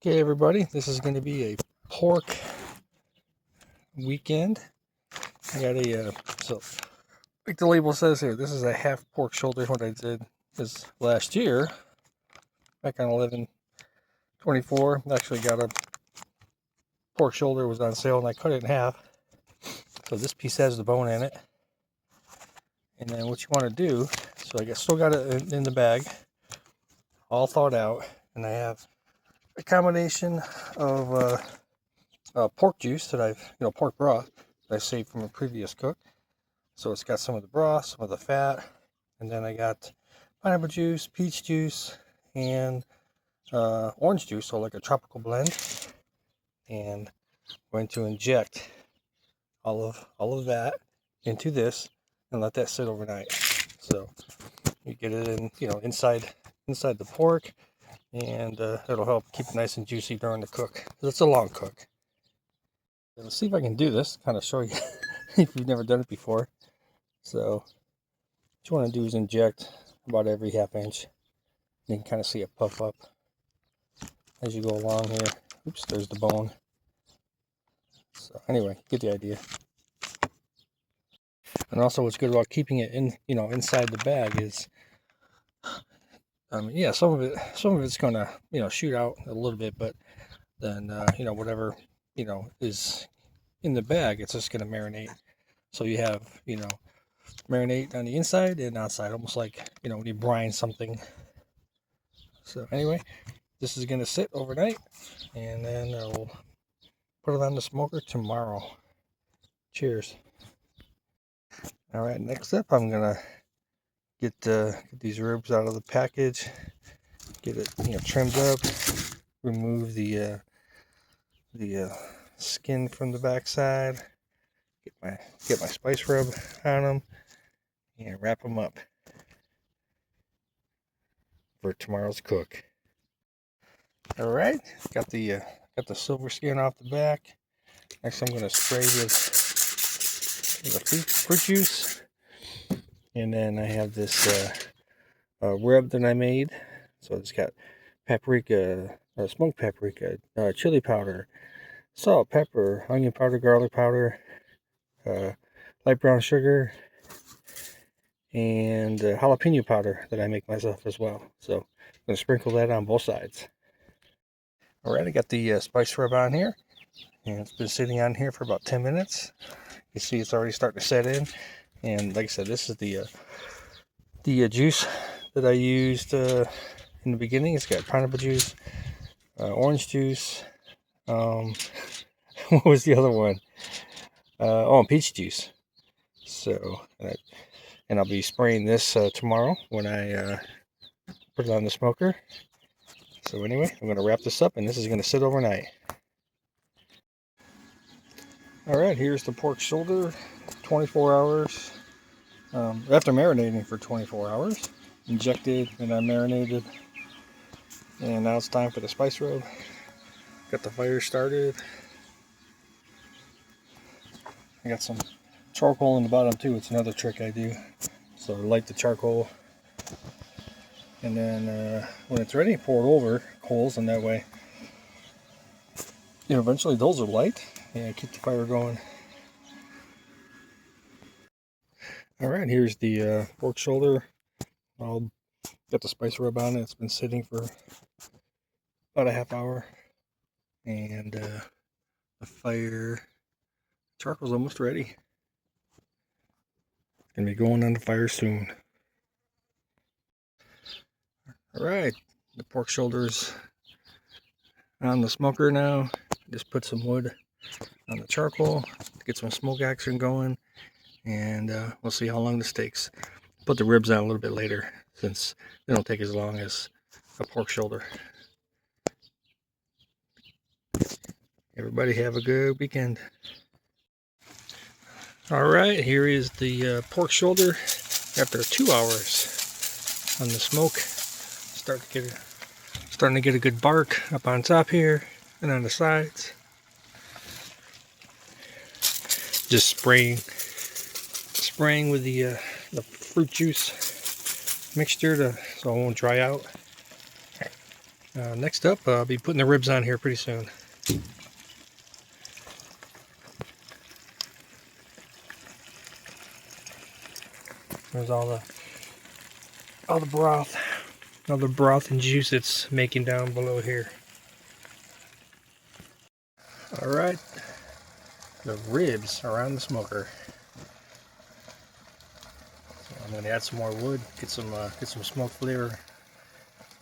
Okay, everybody, this is going to be a pork weekend. I got so like the label says here, this is a half pork shoulder. What I did is last year, back on 11/24, actually got a pork shoulder, was on sale, and I cut it in half. So this piece has the bone in it. And then what you want to do, so I still got it in the bag, all thawed out, and I have a combination of pork juice that pork broth that I saved from a previous cook. So it's got some of the broth, some of the fat, and then I got pineapple juice, peach juice, and orange juice, so like a tropical blend. And I'm going to inject all of that into this and let that sit overnight. So you get it in, inside the pork, and it'll help keep it nice and juicy during the cook. It's a long cook. Let's see if I can do this, kind of show you if you've never done it before. So what you want to do is inject about every half inch. You can kind of see it puff up as you go along here. Oops, there's the bone. So anyway, get the idea. And also what's good about keeping it inside the bag is, yeah, some of it's gonna, shoot out a little bit, but then, whatever, is in the bag, it's just gonna marinate. So you have, marinate on the inside and outside, almost like, when you brine something. So anyway, this is going to sit overnight, and then I'll put it on the smoker tomorrow. Cheers. All right, next up, I'm going to get these ribs out of the package, get it trimmed up, remove the skin from the backside, get my spice rub on them, and wrap them up for tomorrow's cook. All right, got the silver skin off the back. Next, I'm going to spray with fruit juice, and then I have this rub that I made. So it's got paprika, smoked paprika, chili powder, salt, pepper, onion powder, garlic powder, light brown sugar, and jalapeno powder that I make myself as well. So I'm going to sprinkle that on both sides. All right, I got the spice rub on here, and it's been sitting on here for about 10 minutes. You see it's already starting to set in, and like I said, this is the juice that I used in the beginning. It's got pineapple juice, orange juice, what was the other one? Peach juice. So, and I'll be spraying this tomorrow when I put it on the smoker. So anyway, I'm going to wrap this up, and this is going to sit overnight. All right, here's the pork shoulder, 24 hours. After marinating for 24 hours, injected and I marinated, and now it's time for the spice rub. Got the fire started. I got some charcoal in the bottom too. It's another trick I do. So light the charcoal, and then when it's ready, pour it over coals, and that way, eventually those are light, and keep the fire going. All right, here's the pork shoulder. I'll get the spice rub on it. It's been sitting for about a half hour, and the fire charcoal's almost ready. Gonna be going on the fire soon. All right, the pork shoulders on the smoker now. Just put some wood on the charcoal to get some smoke action going, and we'll see how long this takes. Put the ribs on a little bit later, since they don't take as long as a pork shoulder. Everybody have a good weekend. All right, here is the pork shoulder after 2 hours on the smoke. Starting to get a good bark up on top here and on the sides. Just spraying with the fruit juice mixture so it won't dry out. Next up, I'll be putting the ribs on here pretty soon. There's all the broth, all the broth and juice it's making down below here. All right, the ribs are on the smoker. So I'm going to add some more wood, get some smoke flavor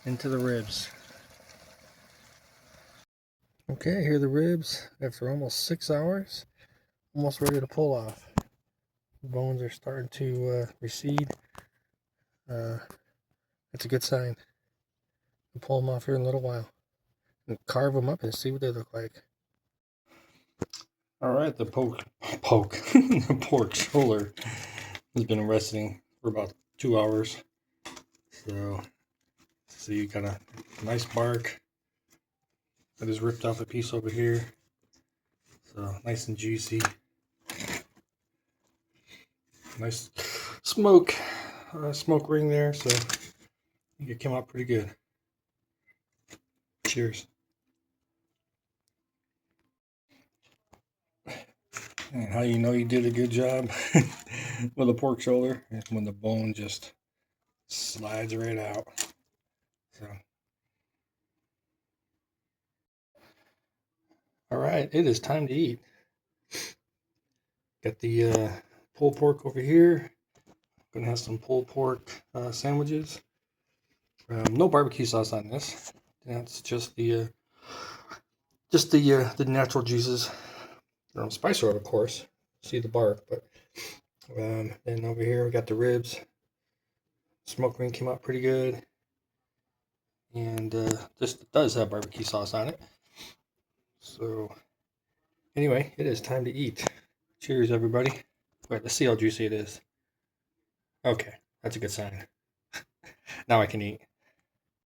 into the ribs. Okay, here are the ribs after almost 6 hours, almost ready to pull off. The bones are starting to recede. That's a good sign. I'll pull them off here in a little while and carve them up and see what they look like. All right, the the pork shoulder has been resting for about 2 hours. So, see, you got a nice bark. I just ripped off a piece over here. So, nice and juicy. Nice smoke ring there. So, I think it came out pretty good. Cheers. And how you know you did a good job with a pork shoulder is when the bone just slides right out. So, all right, it is time to eat. Got the pulled pork over here. Gonna have some pulled pork sandwiches. No barbecue sauce on this. That's just the natural juices. Spice oil, of course. See the bark, but then over here we got the ribs. Smoke ring came out pretty good, and this does have barbecue sauce on it. So anyway, it is time to eat. Cheers, everybody. Wait, let's see how juicy it is. Okay, that's a good sign. Now I can eat.